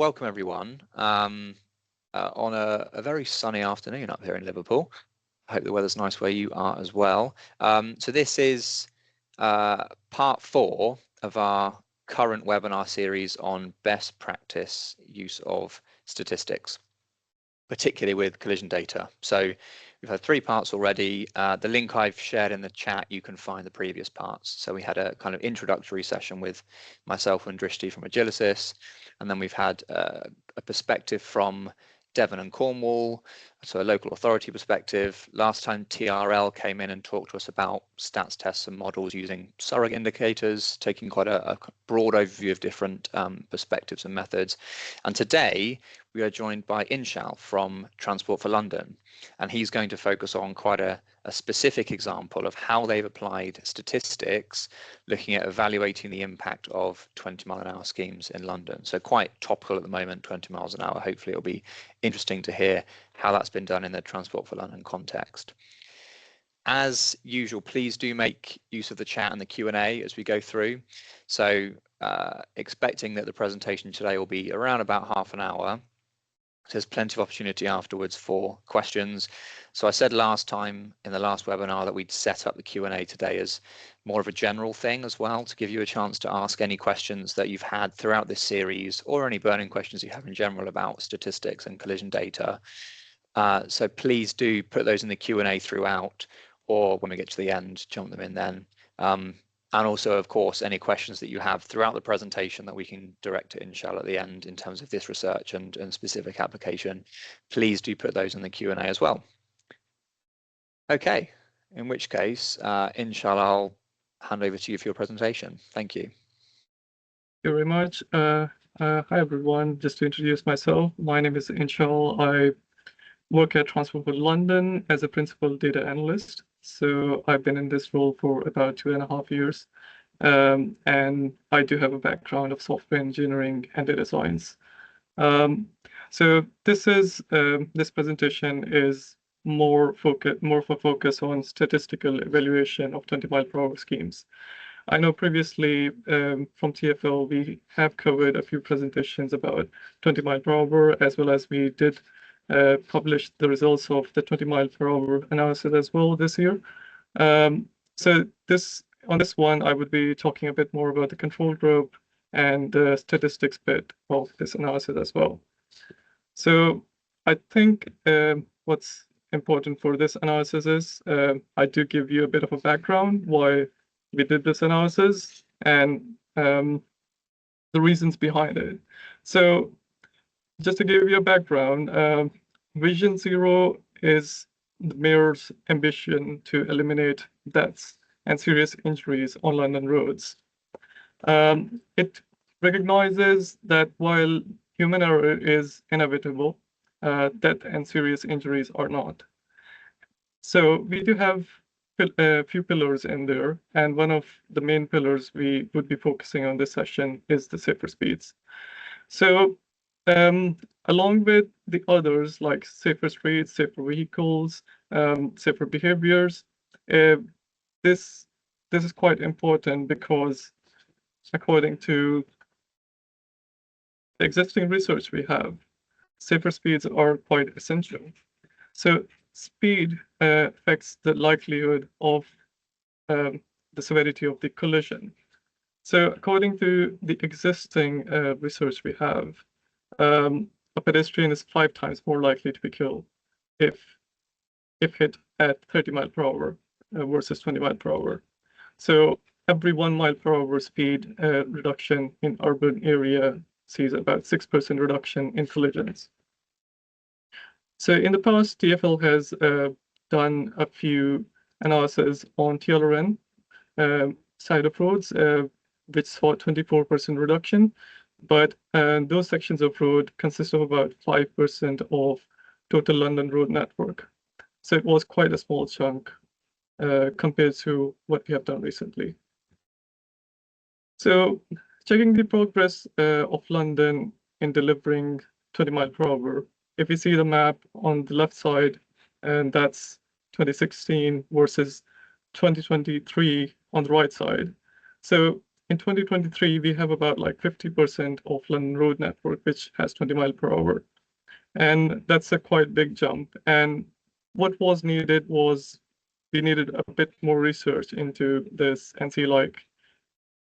Welcome everyone on a very sunny afternoon up here in Liverpool. I hope the weather's nice where you are as well. So this is part 4 of our current webinar series on best practice use of statistics, particularly with collision data. So we've had 3 parts already. The link I've shared in the chat, you can find the previous parts. So we had a kind of introductory session with myself and Drishti from Agilicis, and then we've had a perspective from Devon and Cornwall, so a local authority perspective. Last time TRL came in and talked to us about stats tests and models using surrogate indicators, taking quite a broad overview of different perspectives and methods. And today we are joined by Inshal from Transport for London, and he's going to focus on quite a specific example of how they've applied statistics, looking at evaluating the impact of 20-mile-an-hour schemes in London. So quite topical at the moment, 20 miles an hour. Hopefully it'll be interesting to hear how that's been done in the Transport for London context. As usual, please do make use of the chat and the Q&A as we go through. So expecting that the presentation today will be around about half an hour. There's plenty of opportunity afterwards for questions. So I said last time in the last webinar that we'd set up the Q&A today as more of a general thing as well, to give you a chance to ask any questions that you've had throughout this series, or any burning questions you have in general about statistics and collision data. So please do put those in the Q&A throughout, or when we get to the end, jump them in then. And also, of course, any questions that you have throughout the presentation that we can direct to Inshal at the end in terms of this research and specific application, please do put those in the Q&A as well. Okay, in which case, Inshal, I'll hand over to you for your presentation. Thank you. Thank you very much. Hi, everyone. Just to introduce myself, my name is Inshal. I work at Transport for London as a principal data analyst. So I've been in this role for about 2.5 years, and I do have a background of software engineering and data science. So this presentation is more for focus on statistical evaluation of 20-mile-per-hour schemes. I know previously from TFL we have covered a few presentations about 20 mile per hour, as well as we did published the results of the 20-mile-per-hour analysis as well this year. So on this one, I would be talking a bit more about the control group and the statistics bit of this analysis as well. So I think what's important for this analysis is I do give you a bit of a background why we did this analysis and the reasons behind it. So just to give you a background, Vision Zero is the mayor's ambition to eliminate deaths and serious injuries on London roads. It recognizes that while human error is inevitable, death and serious injuries are not. So we do have a few pillars in there, and one of the main pillars we would be focusing on this session is the safer speeds. So along with the others like safer streets, safer vehicles, safer behaviors, this is quite important because according to the existing research we have, safer speeds are quite essential. So speed affects the likelihood of the severity of the collision. So according to the existing research we have, a pedestrian is 5 times more likely to be killed if hit at 30 mile per hour versus 20 mile per hour. So every 1 mile per hour speed reduction in urban area sees about 6% reduction in collisions. So in the past, TFL has done a few analyses on TLRN side of roads, which saw 24% reduction. But those sections of road consist of about 5% of total London road network. So it was quite a small chunk compared to what we have done recently. So checking the progress of London in delivering 20 mile per hour, if you see the map on the left side, and that's 2016 versus 2023 on the right side. So in 2023, we have about like 50% of London road network, which has 20 miles per hour. And that's a quite big jump. And what was needed was we needed a bit more research into this and see like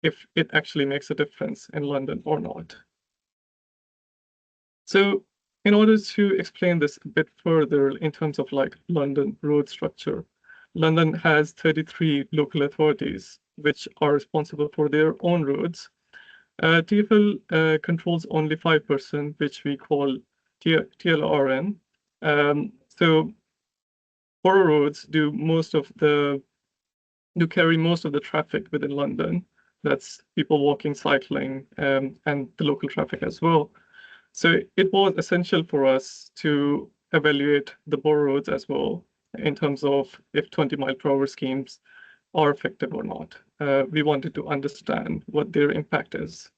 if it actually makes a difference in London or not. So in order to explain this a bit further in terms of like London road structure, London has 33 local authorities which are responsible for their own roads. TfL controls only 5%, which we call TLRN. So borough roads do carry most of the traffic within London. That's people walking, cycling, and the local traffic as well. So it was essential for us to evaluate the borough roads as well in terms of if 20-mile-per-hour schemes are effective or not. We wanted to understand what their impact is.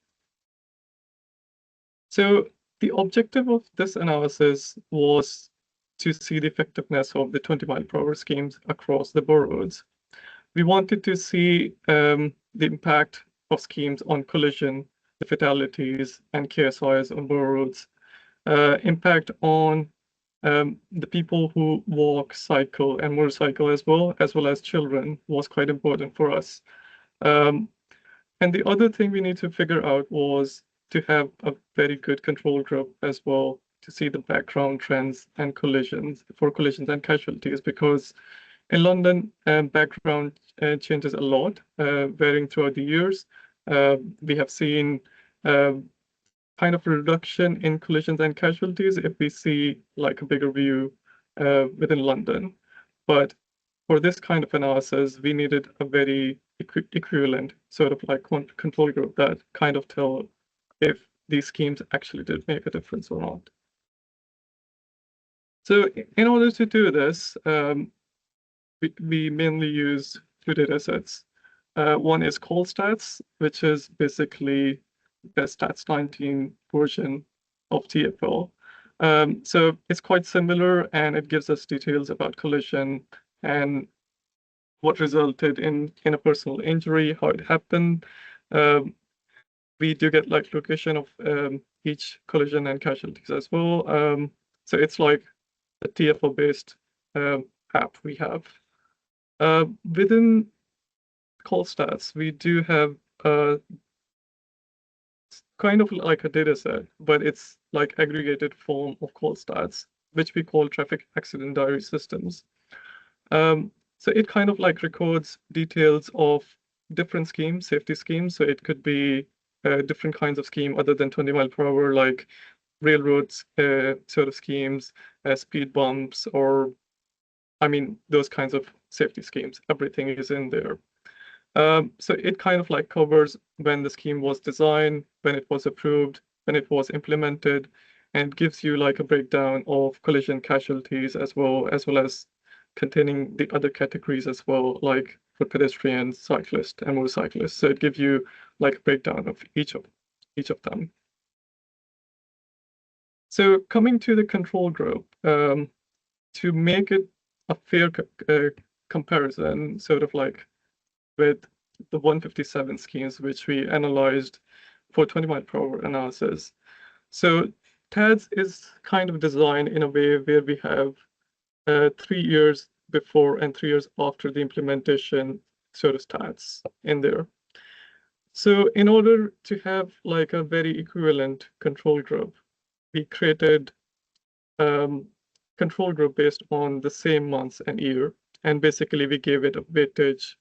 So the objective of this analysis was to see the effectiveness of the 20-mile-per-hour schemes across the borough roads. We wanted to see the impact of schemes on collision, the fatalities, and KSIs on borough roads. Impact on the people who walk, cycle, and motorcycle as well as children was quite important for us. And the other thing we need to figure out was to have a very good control group as well to see the background trends and collisions and casualties, because in London, background changes a lot, varying throughout the years. We have seen kind of a reduction in collisions and casualties if we see like a bigger view within London. But for this kind of analysis, we needed a very equivalent sort of like control group that kind of tell if these schemes actually did make a difference or not. So in order to do this, we mainly use two data sets. One is CallStats, which is basically the Stats 19 version of TfL. So it's quite similar, and it gives us details about collision and what resulted in a personal injury, how it happened. We do get like location of each collision and casualties as well. So it's like a TfL-based app we have. Within CallStats, we do have kind of like a data set, but it's like aggregated form of CallStats, which we call traffic accident diary systems. So it kind of like records details of different schemes, safety schemes. So it could be different kinds of scheme other than 20 mile per hour, like railroads sort of schemes, speed bumps, or I mean, those kinds of safety schemes. Everything is in there. So it kind of like covers when the scheme was designed, when it was approved, when it was implemented, and gives you like a breakdown of collision casualties as well as containing the other categories as well, like for pedestrians, cyclists, and motorcyclists. So it gives you like a breakdown of each of them. So coming to the control group, to make it a fair comparison, sort of like with the 157 schemes, which we analyzed for 20 mile per hour analysis. So TADS is kind of designed in a way where we have 3 years before and 3 years after the implementation sort of stats in there. So in order to have like a very equivalent control group, we created control group based on the same months and year. And basically we gave it a weightage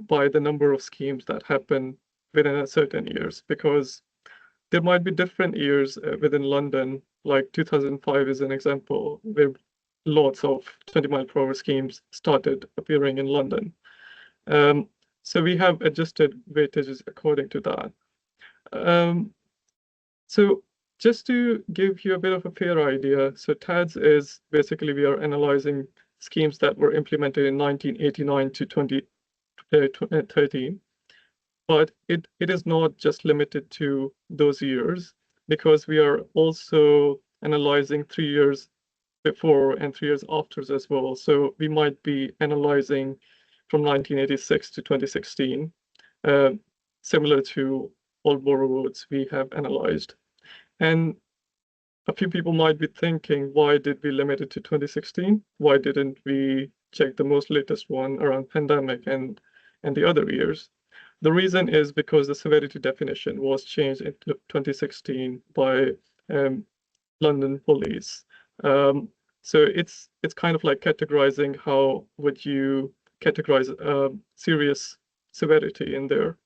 by the number of schemes that happen within a certain years, because there might be different years within London, like 2005 is an example, where lots of 20 mile per hour schemes started appearing in London. So we have adjusted weightages according to that. So just to give you a bit of a fair idea, so TADS is basically we are analyzing schemes that were implemented in 1989 to 2013. But it is not just limited to those years, because we are also analyzing 3 years before and 3 years after as well. So we might be analyzing from 1986 to 2016. similar to all borough roads we have analyzed. And a few people might be thinking, why did we limit it to 2016? Why didn't we check the most latest one around pandemic and the other years? The reason is because the severity definition was changed in 2016 by London police. So it's kind of like categorizing how would you categorize serious severity in there.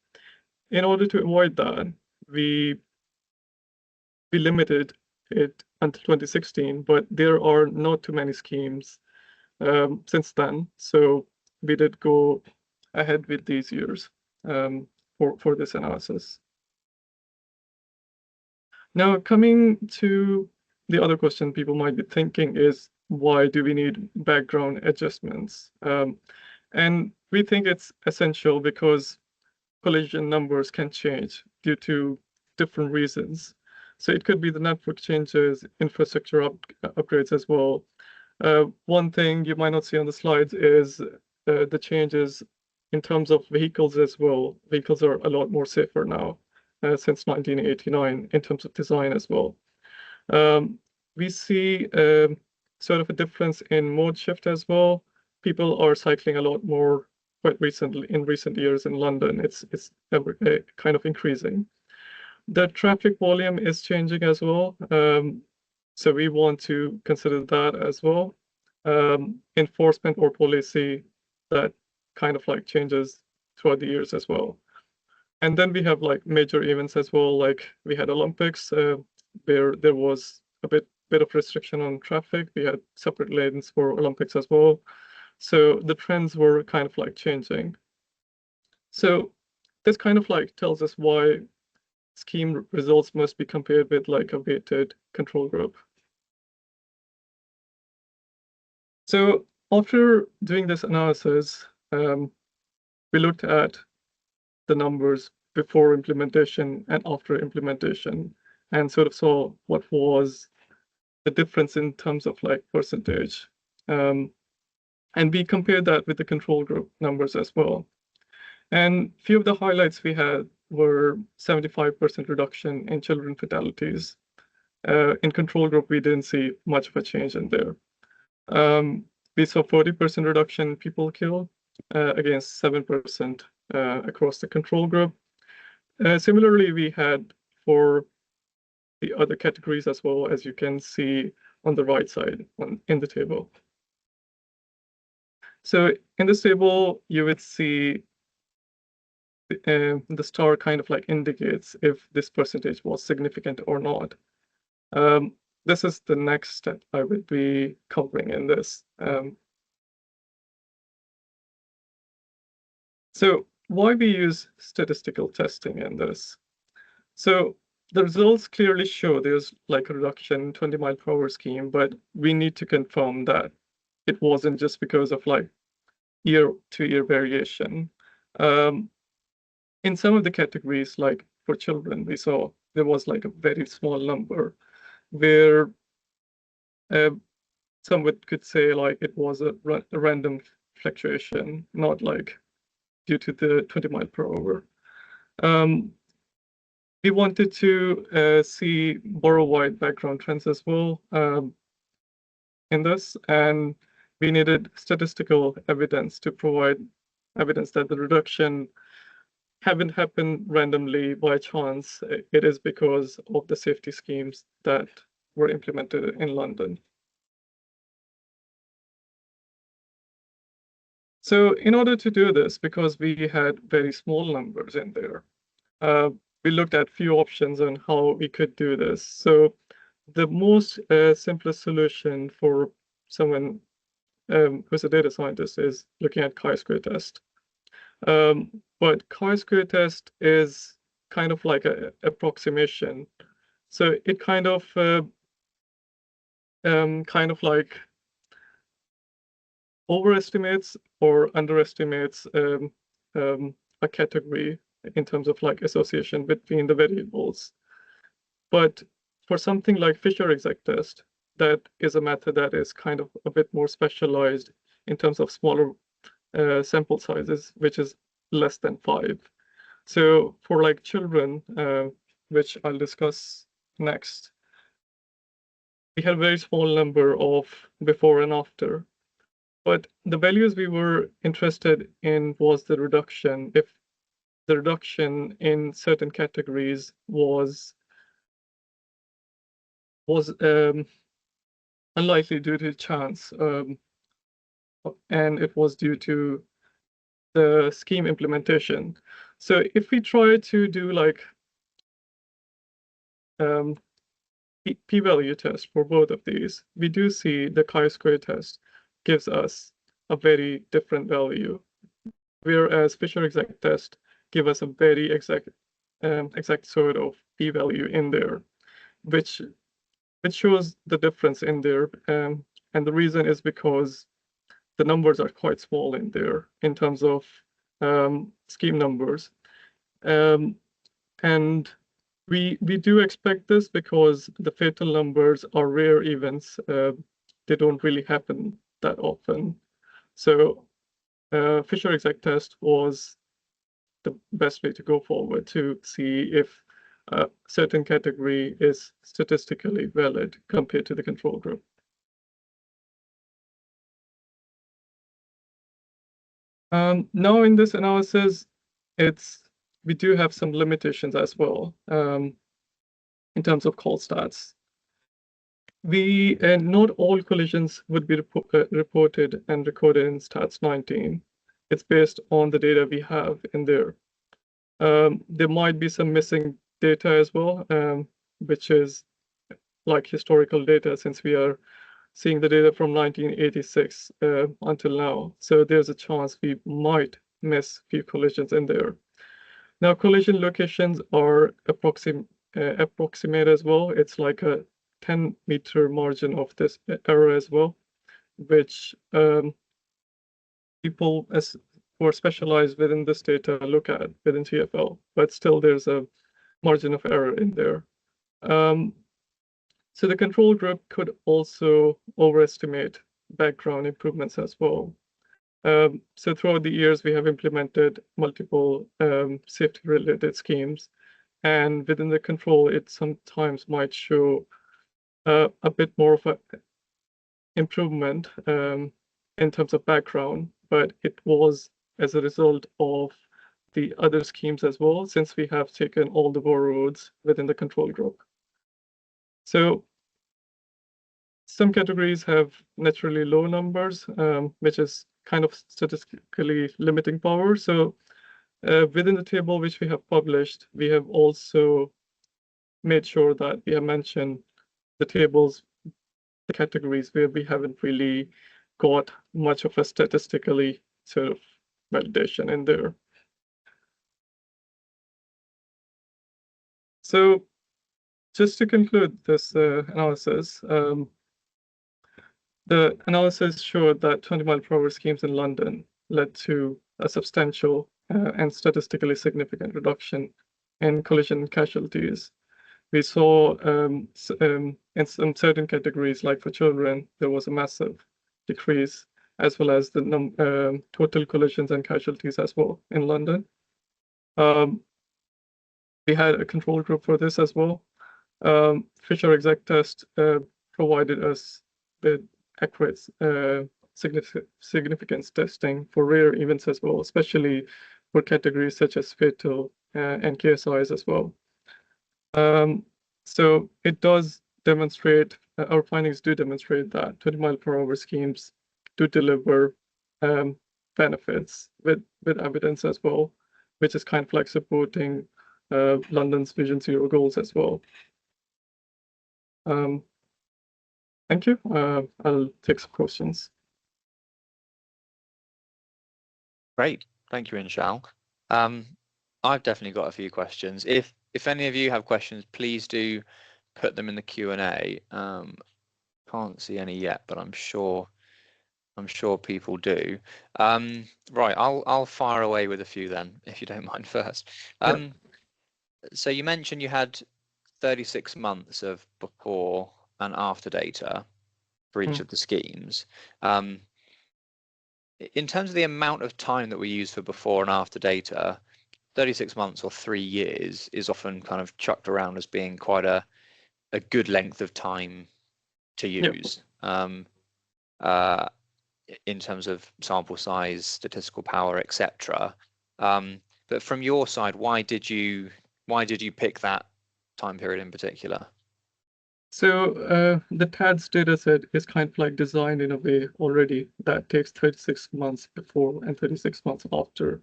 In order to avoid that, we limited it until 2016, but there are not too many schemes since then. So we did go ahead with these years for this analysis. Now, coming to the other question people might be thinking is, why do we need background adjustments? And we think it's essential because collision numbers can change due to different reasons. So it could be the network changes, infrastructure upgrades as well. One thing you might not see on the slides is the changes in terms of vehicles as well. Vehicles are a lot more safer now since 1989 in terms of design as well. We see sort of a difference in mode shift as well. People are cycling a lot more quite recently in recent years in London. It's kind of increasing. The traffic volume is changing as well. So we want to consider that as well. Enforcement or policy that kind of like changes throughout the years as well. And then we have like major events as well. Like we had Olympics where there was a bit of restriction on traffic. We had separate lanes for Olympics as well. So the trends were kind of like changing. So this kind of like tells us why scheme results must be compared with like a weighted control group. So after doing this analysis, we looked at the numbers before implementation and after implementation and sort of saw what was the difference in terms of like percentage. And we compared that with the control group numbers as well. And few of the highlights we had were 75% reduction in children fatalities. In control group, we didn't see much of a change in there. We saw 40% reduction in people killed against 7% across the control group. Similarly, we had for the other categories as well, as you can see on the right side in the table. So in this table, you would see the star kind of like indicates if this percentage was significant or not. This is the next step I would be covering in this. So why we use statistical testing in this? So the results clearly show there's like a reduction in 20 mile per hour scheme, but we need to confirm that it wasn't just because of like year-to-year variation. In some of the categories, like for children, we saw there was like a very small number where some could say like it was a random fluctuation, not like due to the 20 mile per hour. We wanted to see borough-wide background trends as well in this, and we needed statistical evidence to provide evidence that the reduction haven't happened randomly by chance. It is because of the safety schemes that were implemented in London. So in order to do this, because we had very small numbers in there, we looked at few options on how we could do this. So the most simplest solution for someone who's a data scientist is looking at chi-square test. But chi-square test is kind of like an approximation. So it kind of like overestimates or underestimates a category in terms of like association between the variables. But for something like Fisher exact test, that is a method that is kind of a bit more specialized in terms of smaller sample sizes, which is less than 5. So for like children, which I'll discuss next, we had a very small number of before and after. But the values we were interested in was the reduction. If the reduction in certain categories was unlikely due to chance, and it was due to the scheme implementation. So if we try to do like p-value test for both of these, we do see the chi-square test gives us a very different value, whereas Fisher exact test give us a very exact sort of p-value in there, which shows the difference in there. And the reason is because the numbers are quite small in there in terms of scheme numbers. And we do expect this because the fatal numbers are rare events. They don't really happen that often. So Fisher exact test was the best way to go forward to see if a certain category is statistically valid compared to the control group. Now in this analysis, we do have some limitations as well in terms of call stats. Not all collisions would be reported and recorded in stats 19. It's based on the data we have in there. There might be some missing data as well, which is like historical data, since we are seeing the data from 1986 until now. So there's a chance we might miss a few collisions in there. Now, collision locations are approximate as well. It's like a 10-meter margin of this error as well, which people who are specialized within this data look at within TFL, but still there's a margin of error in there. So the control group could also overestimate background improvements as well. So throughout the years, we have implemented multiple safety-related schemes, and within the control, it sometimes might show a bit more of an improvement in terms of background, but it was as a result of the other schemes as well, since we have taken all the borough roads within the control group. So some categories have naturally low numbers, which is kind of statistically limiting power. So within the table which we have published, we have also made sure that we have mentioned the tables, the categories where we haven't really got much of a statistically sort of validation in there. So just to conclude this analysis, the analysis showed that 20-mile-per-hour schemes in London led to a substantial and statistically significant reduction in collision casualties. We saw in some certain categories, like for children, there was a massive decrease, as well as the total collisions and casualties as well in London. We had a control group for this as well. Fisher exact test provided us with accurate significance testing for rare events as well, especially for categories such as fatal and KSIs as well. So it does demonstrate, our findings do demonstrate that 20-mile-per-hour schemes do deliver benefits with evidence as well, which is kind of like supporting London's Vision Zero goals as well. Thank you. I'll take some questions. Great. Thank you, Inshal. I've definitely got a few questions. If any of you have questions, please do put them in the Q&A. Can't see any yet, but I'm sure people do. Right, I'll fire away with a few then, if you don't mind first. So you mentioned you had 36 months of before and after data for each of the schemes. In terms of the amount of time that we use for before and after data, 36 months or 3 years is often kind of chucked around as being quite a good length of time to use. In terms of sample size, statistical power, etc. But from your side, why did you pick that time period in particular? So the TADS dataset is kind of like designed in a way already that takes 36 months before and 36 months after.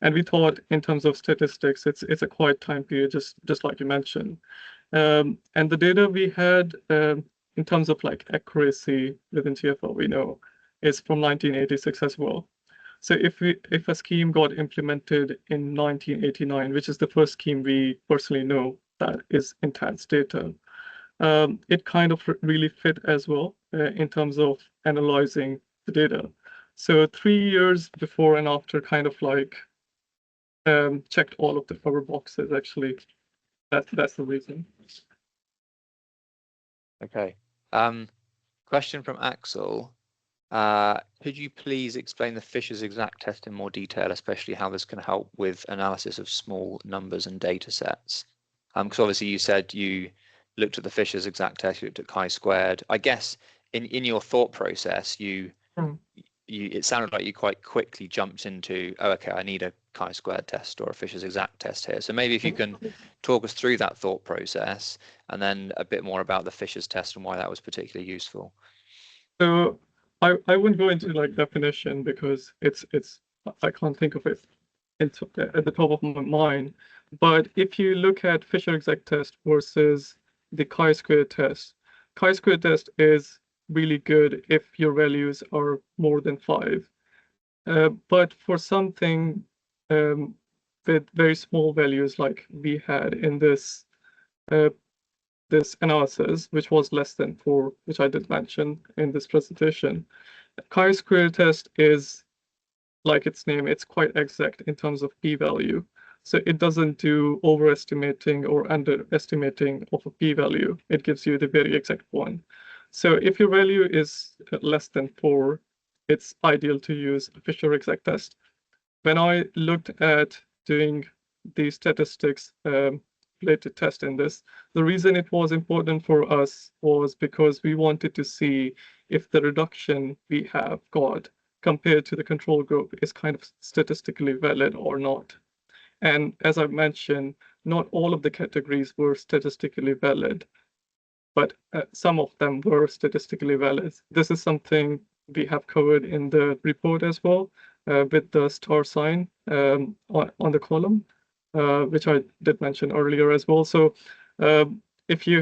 And we thought in terms of statistics, it's a quiet time period, just like you mentioned. And the data we had in terms of like accuracy within TFL, we know is from 1986 as well. So if a scheme got implemented in 1989, which is the first scheme we personally know that is in TADS data, it kind of really fit as well in terms of analyzing the data. So 3 years before and after kind of like checked all of the cover boxes, actually. That's the reason. Okay. Question from Axel. Could you please explain the Fisher's exact test in more detail, especially how this can help with analysis of small numbers and data sets? Because obviously you said you looked at the Fisher's exact test, you looked at chi-squared. I guess in your thought process, it sounded like you quite quickly jumped into, oh, okay, I need a chi-squared test or a Fisher's exact test here. So maybe if you can talk us through that thought process and then a bit more about the Fisher's test and why that was particularly useful. So I wouldn't go into like definition because it's I can't think of it at the top of my mind. But if you look at Fisher exact test versus the chi-square test, chi-square test is really good if your values are more than 5. But for something with very small values like we had in this this analysis, which was less than 4, which I did mention in this presentation, chi-square test is like its name, it's quite exact in terms of p-value. So it doesn't do overestimating or underestimating of a p-value. It gives you the very exact one. So if your value is less than 4, it's ideal to use a Fisher exact test. When I looked at doing the statistics related test in this, the reason it was important for us was because we wanted to see if the reduction we have got compared to the control group is kind of statistically valid or not. And as I mentioned, not all of the categories were statistically valid, but some of them were statistically valid. This is something we have covered in the report as well, with the star sign on the column, which I did mention earlier as well. So if you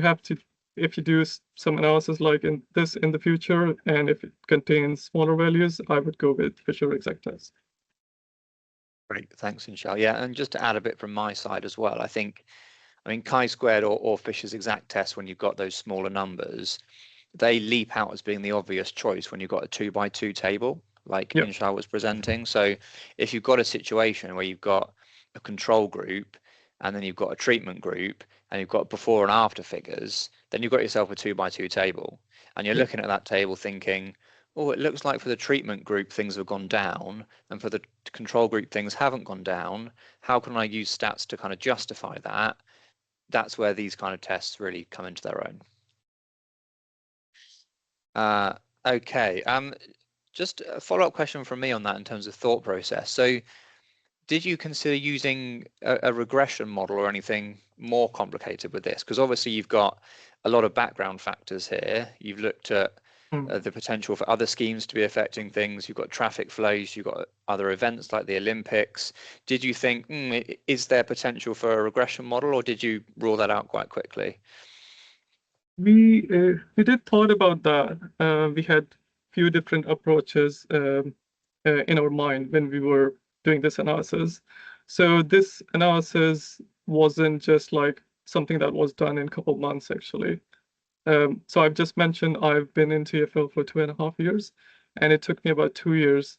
do some analysis like in the future, and if it contains smaller values, I would go with Fisher exact test. Great, thanks, Inshal. Yeah, and just to add a bit from my side as well, I mean, chi-squared or Fisher's exact test, when you've got those smaller numbers, they leap out as being the obvious choice when you've got a 2x2 table, like Inshal was presenting. So if you've got a situation where you've got a control group and then you've got a treatment group and you've got before and after figures, then you've got yourself a 2x2 table. And you're looking at that table thinking, oh, it looks like for the treatment group things have gone down and for the control group things haven't gone down. How can I use stats to kind of justify that? That's where these kind of tests really come into their own. Okay, just a follow-up question from me on that in terms of thought process. So did you consider using a regression model or anything more complicated with this? Because obviously you've got a lot of background factors here. You've looked at the potential for other schemes to be affecting things. You've got traffic flows, you've got other events like the Olympics. Did you think, is there potential for a regression model, or did you rule that out quite quickly? We did thought about that. We had few different approaches in our mind when we were doing this analysis. So this analysis wasn't just like something that was done in a couple of months, actually. So I've just mentioned I've been in TFL for 2.5 years, and it took me about 2 years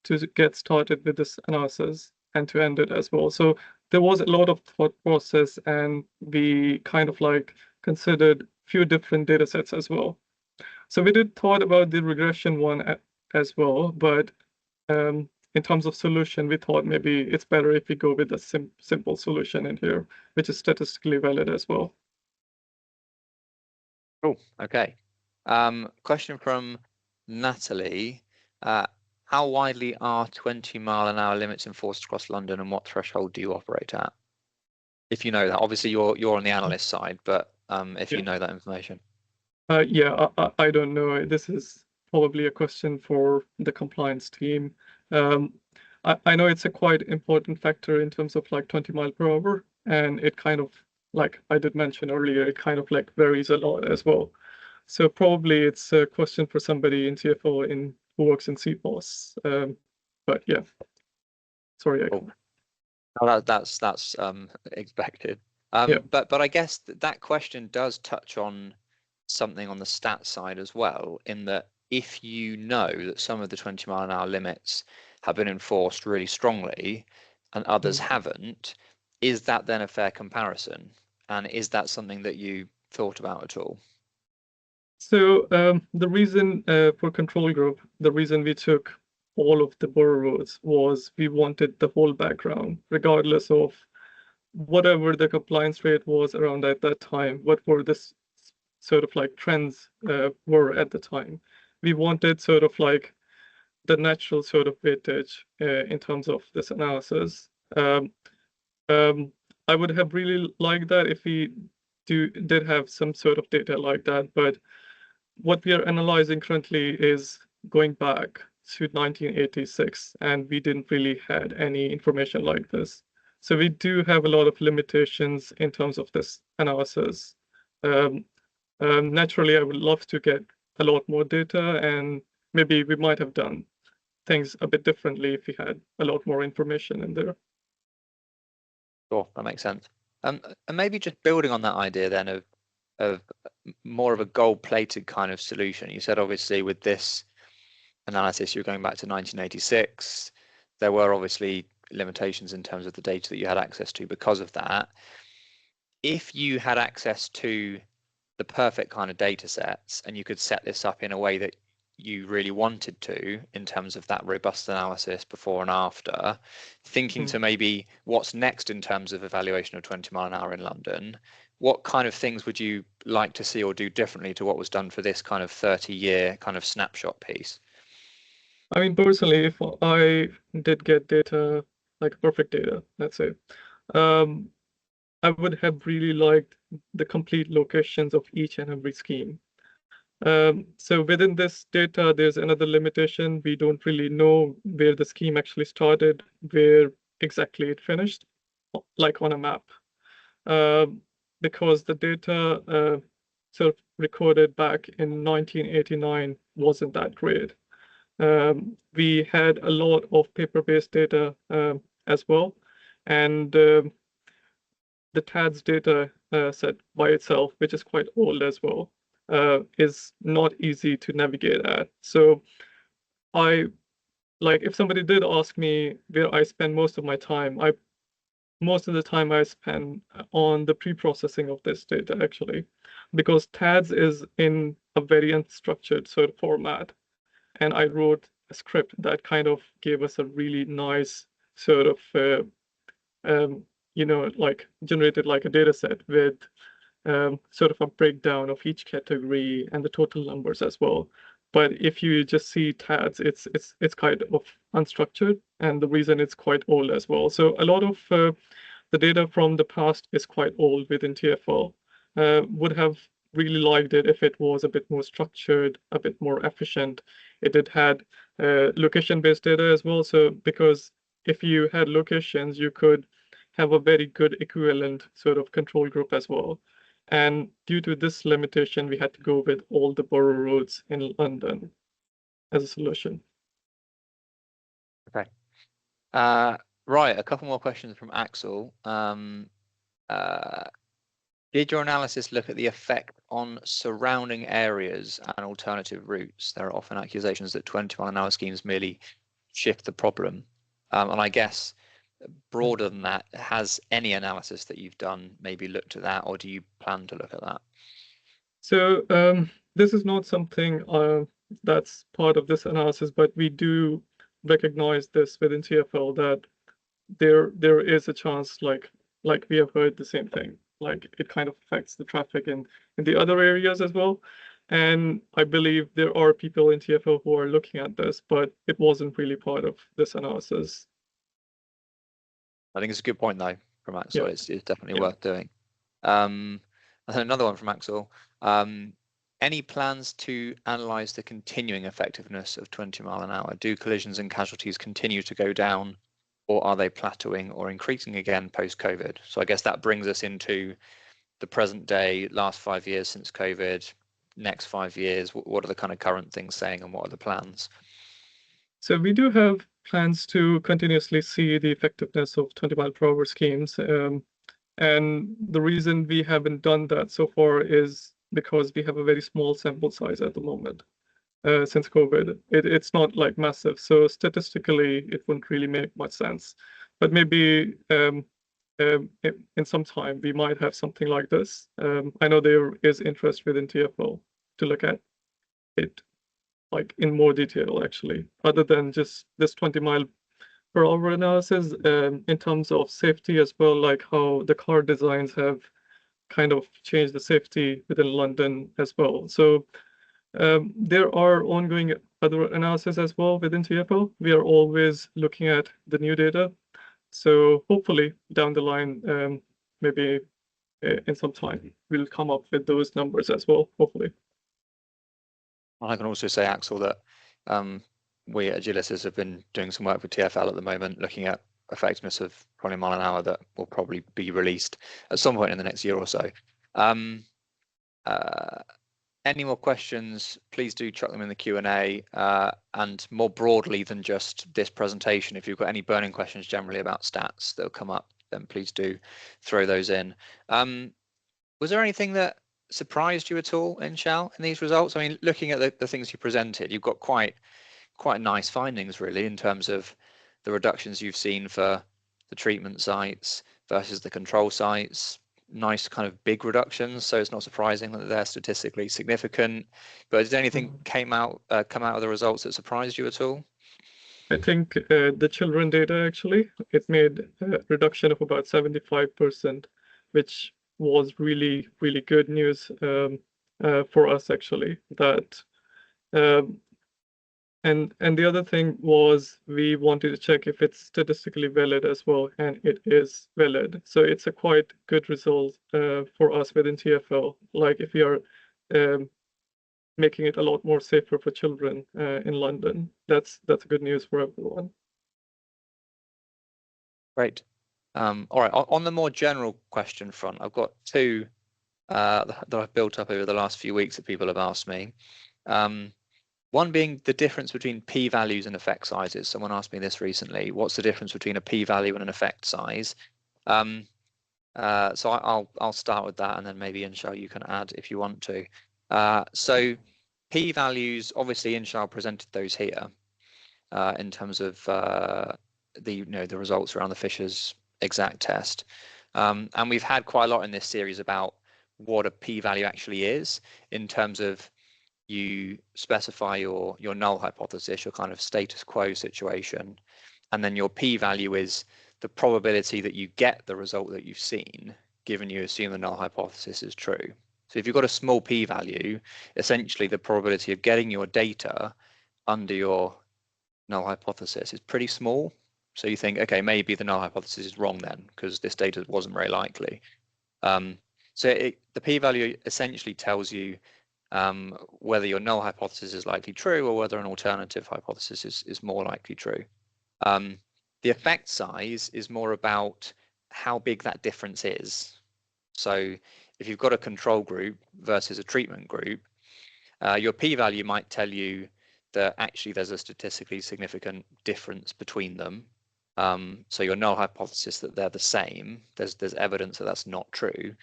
to get started with this analysis and to end it as well. So there was a lot of thought process, and we kind of like considered few different data sets as well. So we did thought about the regression one as well, but in terms of solution, we thought maybe it's better if we go with a simple solution in here, which is statistically valid as well. Cool. Okay. Question from Natalie. How widely are 20-mile-an-hour limits enforced across London, and what threshold do you operate at? If you know that, obviously you're on the analyst side, but if you know that information. Yeah, I don't know. This is probably a question for the compliance team. I know it's a quite important factor in terms of like 20 mile per hour, and it kind of, like I did mention earlier, it kind of like varies a lot as well. So probably it's a question for somebody in TFO who works in CPOS. But yeah, sorry. Oh, that's expected. Yeah. But I guess that question does touch on something on the stat side as well, in that if you know that some of the 20-mile-an-hour limits have been enforced really strongly and others haven't, is that then a fair comparison? And is that something that you thought about at all? So the reason for control group, the reason we took all of the borough roads was we wanted the whole background, regardless of whatever the compliance rate was around at that time, what were the sort of like trends were at the time. We wanted sort of like the natural sort of weightage in terms of this analysis. I would have really liked that if we did have some sort of data like that, but what we are analyzing currently is going back to 1986, and we didn't really had any information like this. So we do have a lot of limitations in terms of this analysis. Naturally, I would love to get a lot more data, and maybe we might have done things a bit differently if we had a lot more information in there. Sure, that makes sense. And maybe just building on that idea then of more of a gold-plated kind of solution. You said obviously with this analysis you're going back to 1986. There were obviously limitations in terms of the data that you had access to because of that. If you had access to the perfect kind of data sets and you could set this up in a way that you really wanted to in terms of that robust analysis before and after, thinking to maybe what's next in terms of evaluation of 20 mile an hour in London, what kind of things would you like to see or do differently to what was done for this kind of 30-year kind of snapshot piece? I mean, personally, if I did get data, like perfect data, let's say, I would have really liked the complete locations of each and every scheme. So within this data, there's another limitation. We don't really know where the scheme actually started, where exactly it finished, like on a map. Because the data sort of recorded back in 1989 wasn't that great. We had a lot of paper-based data as well, and the TADS data set by itself, which is quite old as well, is not easy to navigate at. So if somebody did ask me where I spend most of my time, most of the time I spend on the pre-processing of this data actually, because TADS is in a very unstructured sort of format. And I wrote a script that kind of gave us a really nice sort of like generated like a data set with sort of a breakdown of each category and the total numbers as well. But if you just see TADS, it's kind of unstructured, and the reason it's quite old as well. So a lot of the data from the past is quite old within TFL. Would have really liked it if it was a bit more structured, a bit more efficient. It had location-based data as well. So because if you had locations, you could have a very good equivalent sort of control group as well. And due to this limitation, we had to go with all the borough roads in London as a solution. Okay. Right, a couple more questions from Axel. Did your analysis look at the effect on surrounding areas and alternative routes? There are often accusations that 20-mile-an-hour schemes merely shift the problem. And I guess broader than that, has any analysis that you've done maybe looked at that, or do you plan to look at that? So this is not something that's part of this analysis, but we do recognized this within TfL that there is a chance, like we have heard the same thing, like it kind of affects the traffic in the other areas as well. And I believe there are people in TfL who are looking at this, but it wasn't really part of this analysis. I think it's a good point though from Axel. Yeah. It's definitely Yeah. worth doing. And then another one from Axel. Any plans to analyze the continuing effectiveness of 20 mile an hour? Do collisions and casualties continue to go down, or are they plateauing or increasing again post-COVID? So I guess that brings us into the present day, last 5 years since COVID, next 5 years. What are the kind of current things saying, and what are the plans? So we do have plans to continuously see the effectiveness of 20 mile per hour schemes. And the reason we haven't done that so far is because we have a very small sample size at the moment. Since COVID, it's not like massive. So statistically, it wouldn't really make much sense. But maybe in some time, we might have something like this. I know there is interest within TfL to look at it like in more detail, actually, other than just this 20 mile per hour analysis, in terms of safety as well, like how the car designs have kind of changed the safety within London as well. So there are ongoing other analysis as well within TfL. We are always looking at the new data. So hopefully down the line, maybe in some time, we'll come up with those numbers as well, hopefully. I can also say, Axel, that we at Agilisis have been doing some work with TfL at the moment, looking at effectiveness of 20 mile an hour that will probably be released at some point in the next year or so. Any more questions, please do chuck them in the Q&A, and more broadly than just this presentation, if you've got any burning questions generally about stats that'll come up, then please do throw those in. Was there anything that surprised you at all, Inshal, in these results? I mean, looking at the things you presented, you've got quite nice findings really in terms of the reductions you've seen for the treatment sites versus the control sites. Nice kind of big reductions, so it's not surprising that they're statistically significant. But did anything come out of the results that surprised you at all? I think the children data, actually, it made a reduction of about 75%, which was really, really good news for us, actually. That and the other thing was we wanted to check if it's statistically valid as well, and it is valid. So it's a quite good result for us within TfL. Like if we are making it a lot more safer for children in London, that's good news for everyone. Great. All right. On the more general question front, I've got two that I've built up over the last few weeks that people have asked me. One being the difference between p-values and effect sizes. Someone asked me this recently. What's the difference between a p-value and an effect size? So I'll start with that, and then maybe Inshal you can add if you want to. So p-values, obviously Inshal presented those here in terms of the results around the Fisher's exact test, and we've had quite a lot in this series about what a p-value actually is in terms of you specify your null hypothesis, your kind of status quo situation, and then your p-value is the probability that you get the result that you've seen, given you assume the null hypothesis is true. So if you've got a small p-value, essentially the probability of getting your data under your null hypothesis is pretty small. So you think, okay, maybe the null hypothesis is wrong then, because this data wasn't very likely. The p-value essentially tells you whether your null hypothesis is likely true or whether an alternative hypothesis is more likely true. The effect size is more about how big that difference is. So if you've got a control group versus a treatment group, your p-value might tell you that actually there's a statistically significant difference between them. So your null hypothesis that they're the same, there's evidence that that's not true,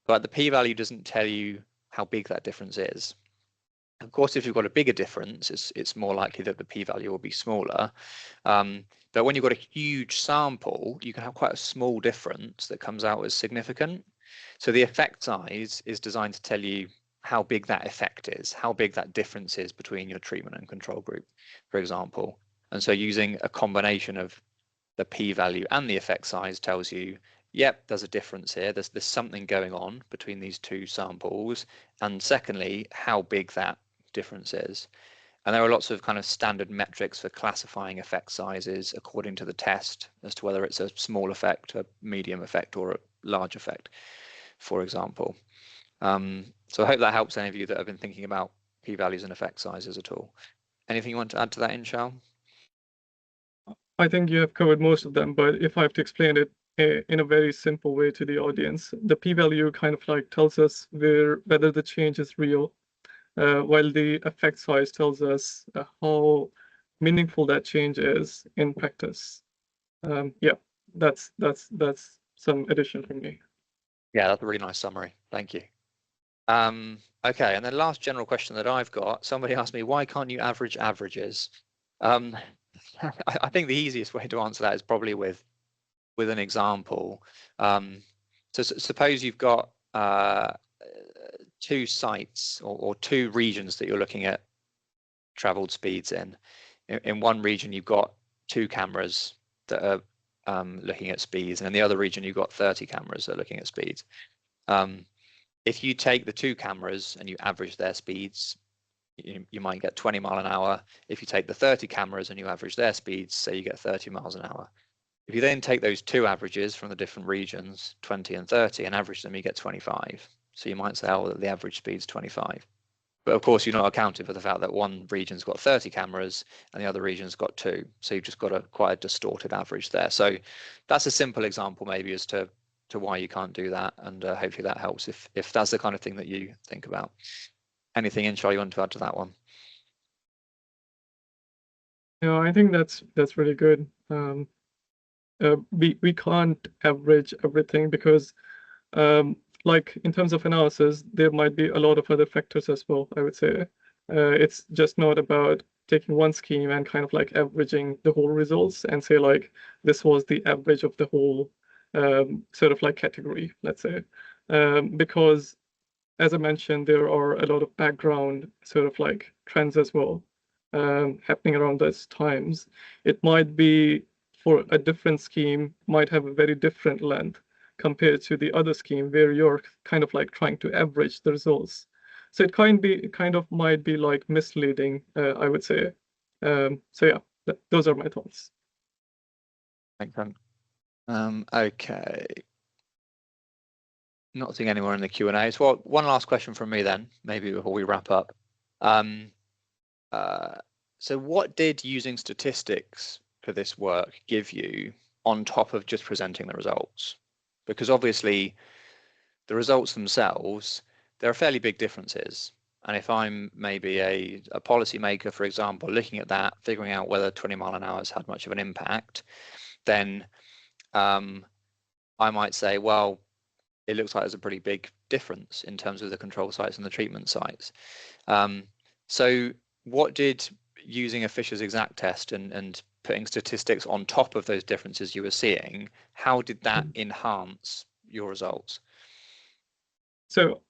but the p-value doesn't tell you how big that difference is. Of course, if you've got a bigger difference, it's more likely that the p-value will be smaller. But when you've got a huge sample, you can have quite a small difference that comes out as significant. So the effect size is designed to tell you how big that effect is, how big that difference is between your treatment and control group, for example. And so using a combination of the p-value and the effect size tells you, yep, there's a difference here. There's something going on between these two samples. And secondly, how big that difference is. And there are lots of kind of standard metrics for classifying effect sizes according to the test as to whether it's a small effect, a medium effect, or a large effect, for example. So I hope that helps any of you that have been thinking about p-values and effect sizes at all. Anything you want to add to that, Inshal? I think you have covered most of them, but if I have to explain it in a very simple way to the audience, the p-value kind of like tells us whether the change is real, while the effect size tells us how meaningful that change is in practice. Yeah, that's some addition from me. Yeah, that's a really nice summary. Thank you. Okay, and then last general question that I've got, somebody asked me, why can't you average averages? I think the easiest way to answer that is probably with an example. So suppose you've got two sites or two regions that you're looking at traveled speeds in. In one region, you've got 2 cameras that are looking at speeds, and in the other region, you've got 30 cameras that are looking at speeds. If you take the 2 cameras and you average their speeds, you might get 20 miles an hour. If you take the 30 cameras and you average their speeds, say you get 30 miles an hour. If you then take those 2 averages from the different regions, 20 and 30, and average them, you get 25. So you might say, oh, the average speed's 25. But of course, you're not accounting for the fact that one region's got 30 cameras and the other region's got 2. So you've just got quite a distorted average there. So that's a simple example maybe as to why you can't do that. And hopefully that helps if that's the kind of thing that you think about. Anything, Inshal, you want to add to that one? Yeah, I think that's really good. We can't average everything because like in terms of analysis, there might be a lot of other factors as well, I would say. It's just not about taking one scheme and kind of like averaging the whole results and say like this was the average of the whole sort of like category, let's say. Because as I mentioned, there are a lot of background sort of like trends as well happening around those times. It might be for a different scheme, might have a very different length compared to the other scheme where you're kind of like trying to average the results. So it kind of might be like misleading, I would say. So yeah, those are my thoughts. Thanks, okay. Not seeing anywhere in the Q&A. So one last question from me then, maybe before we wrap up. So what did using statistics for this work give you on top of just presenting the results? Because obviously the results themselves, there are fairly big differences. And if I'm maybe a policymaker, for example, looking at that, figuring out whether 20 mile an hour has had much of an impact, then I might say, well, it looks like there's a pretty big difference in terms of the control sites and the treatment sites. So what did using a Fisher's exact test and putting statistics on top of those differences you were seeing, how did that enhance your results? So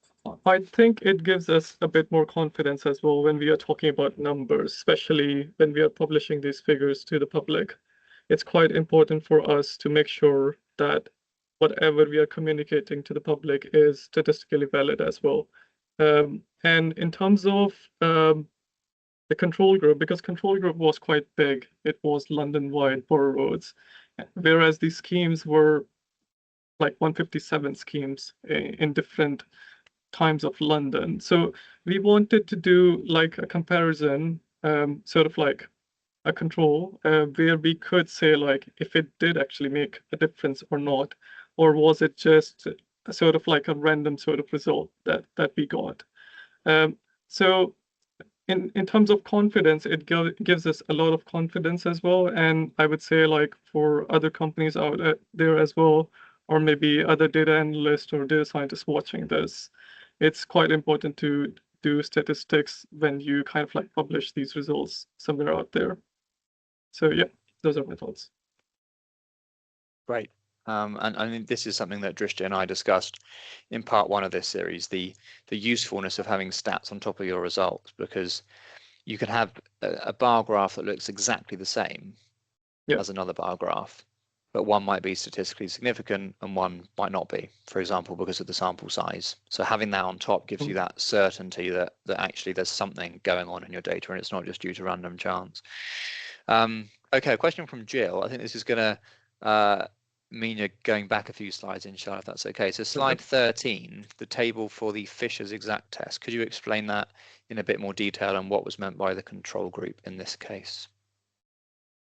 I think it gives us a bit more confidence as well when we are talking about numbers, especially when we are publishing these figures to the public. It's quite important for us to make sure that whatever we are communicating to the public is statistically valid as well. And in terms of the control group, because control group was quite big, it was London-wide borough roads, whereas these schemes were like 157 schemes in different times of London. So we wanted to do like a comparison, sort of like a control, where we could say like if it did actually make a difference or not, or was it just a sort of like a random sort of result that we got. So in terms of confidence, it gives us a lot of confidence as well. And I would say like for other companies out there as well, or maybe other data analysts or data scientists watching this, it's quite important to do statistics when you kind of like publish these results somewhere out there. So yeah, those are my thoughts. Great. And I mean, this is something that Drishti and I discussed in part 1 of this series, the usefulness of having stats on top of your results, because you can have a bar graph that looks exactly the same as another bar graph, but one might be statistically significant and one might not be, for example, because of the sample size. So having that on top gives you that certainty that actually there's something going on in your data and it's not just due to random chance. Okay, a question from Jill. I think this is going to mean you're going back a few slides, inshallah, if that's okay. So slide 13, the table for the Fisher's exact test. Could you explain that in a bit more detail and what was meant by the control group in this case?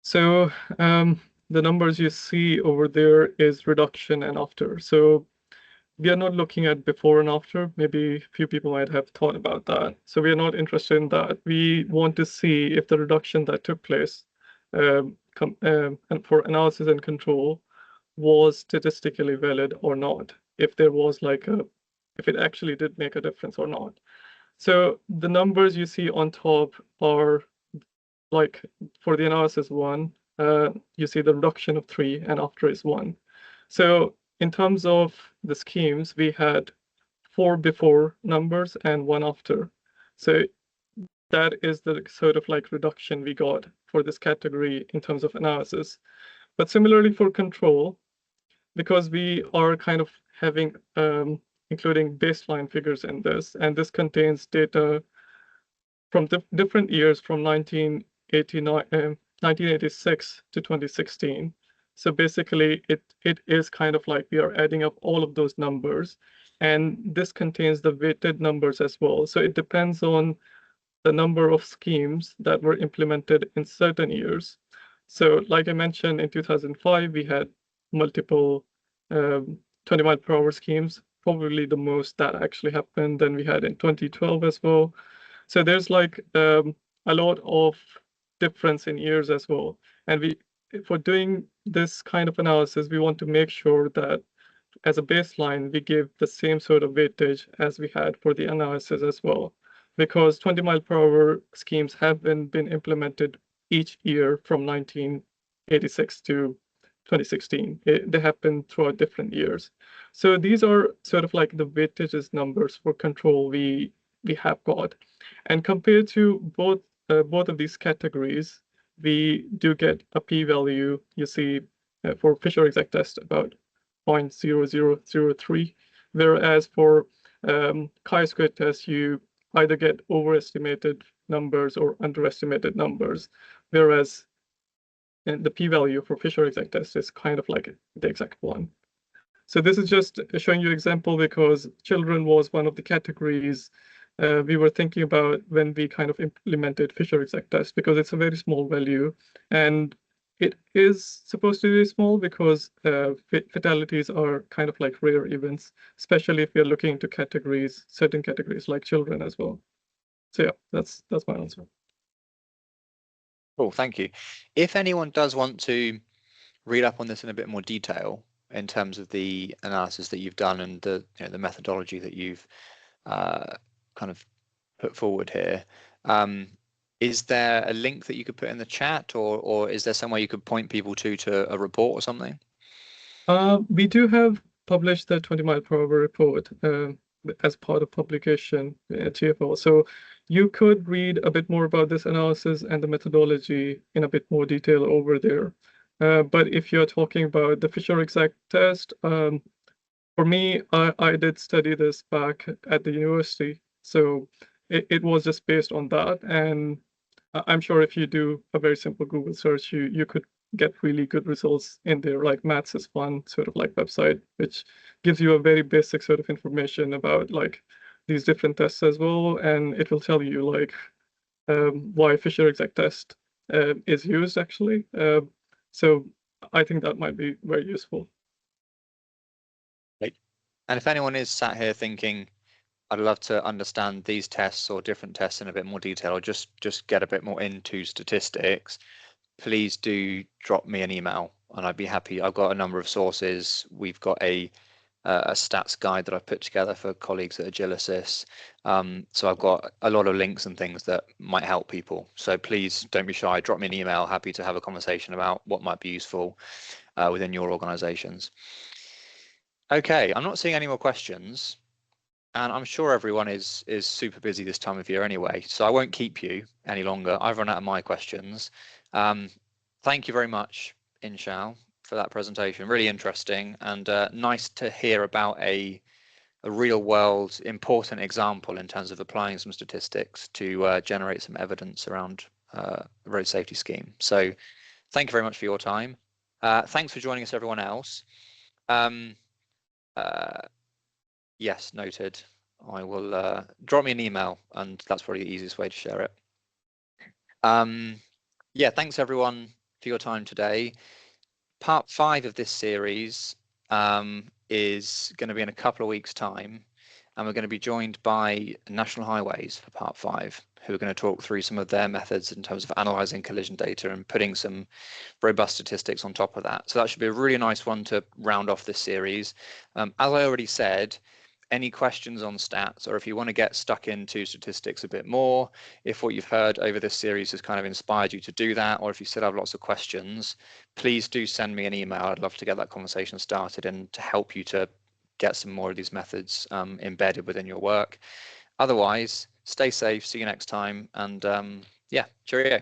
So the numbers you see over there is reduction and after. So we are not looking at before and after. Maybe a few people might have thought about that. So we are not interested in that. We want to see if the reduction that took place and for analysis and control was statistically valid or not, if there was if it actually did make a difference or not. So the numbers you see on top are like for the analysis one, you see the reduction of 3 and after is 1. So in terms of the schemes, we had 4 before numbers and 1 after. So that is the sort of like reduction we got for this category in terms of analysis. But similarly for control, because we are kind of having including baseline figures in this, and this contains data from different years from 1986 to 2016. So basically, it is kind of like we are adding up all of those numbers, and this contains the weighted numbers as well. So it depends on the number of schemes that were implemented in certain years. So like I mentioned, in 2005, we had multiple 20 mile per hour schemes, probably the most that actually happened. Then we had in 2012 as well. So there's like a lot of difference in years as well. And for doing this kind of analysis, we want to make sure that as a baseline, we give the same sort of weightage as we had for the analysis as well, because 20 mile per hour schemes have been implemented each year from 1986 to 2016. They happen throughout different years. So these are sort of like the weightages numbers for control we have got. And compared to both of these categories, we do get a p-value, you see, for Fisher exact test about 0.0003, whereas for chi-square test, you either get overestimated numbers or underestimated numbers, whereas the p-value for Fisher exact test is kind of like the exact one. So this is just showing you an example because children was one of the categories we were thinking about when we kind of implemented Fisher exact test, because it's a very small value and it is supposed to be small because fatalities are kind of like rare events, especially if you're looking into categories, certain categories like children as well. So yeah, that's my answer. Cool, thank you. If anyone does want to read up on this in a bit more detail in terms of the analysis that you've done and the methodology that you've kind of put forward here, is there a link that you could put in the chat, or is there somewhere you could point people to a report or something? We do have published the 20 mile per hour report as part of publication at TFL. So you could read a bit more about this analysis and the methodology in a bit more detail over there. But if you're talking about the Fisher exact test, for me, I did study this back at the university. So it was just based on that. And I'm sure if you do a very simple Google search, you could get really good results in there, like Maths is Fun sort of like website, which gives you a very basic sort of information about like these different tests as well. And it will tell you like why Fisher exact test is used actually. So I think that might be very useful. Right. And if anyone is sat here thinking, I'd love to understand these tests or different tests in a bit more detail, or just get a bit more into statistics, please do drop me an email and I'd be happy. I've got a number of sources. We've got a stats guide that I've put together for colleagues at Agilysys. So I've got a lot of links and things that might help people. So please don't be shy. Drop me an email. Happy to have a conversation about what might be useful within your organizations. Okay, I'm not seeing any more questions. And I'm sure everyone is super busy this time of year anyway, so I won't keep you any longer. I've run out of my questions. Thank you very much, Inshal, for that presentation. Really interesting and nice to hear about a real world important example in terms of applying some statistics to generate some evidence around the road safety scheme. So thank you very much for your time. Thanks for joining us, everyone else. Yes, noted. I will drop me an email, and that's probably the easiest way to share it. Yeah, thanks everyone for your time today. Part 5 of this series is going to be in a couple of weeks' time, and we're going to be joined by National Highways for part 5, who are going to talk through some of their methods in terms of analysing collision data and putting some robust statistics on top of that. So that should be a really nice one to round off this series. As I already said, any questions on stats, or if you want to get stuck into statistics a bit more, if what you've heard over this series has kind of inspired you to do that, or if you still have lots of questions, please do send me an email. I'd love to get that conversation started and to help you to get some more of these methods embedded within your work. Otherwise, stay safe, see you next time, and yeah, cheerio.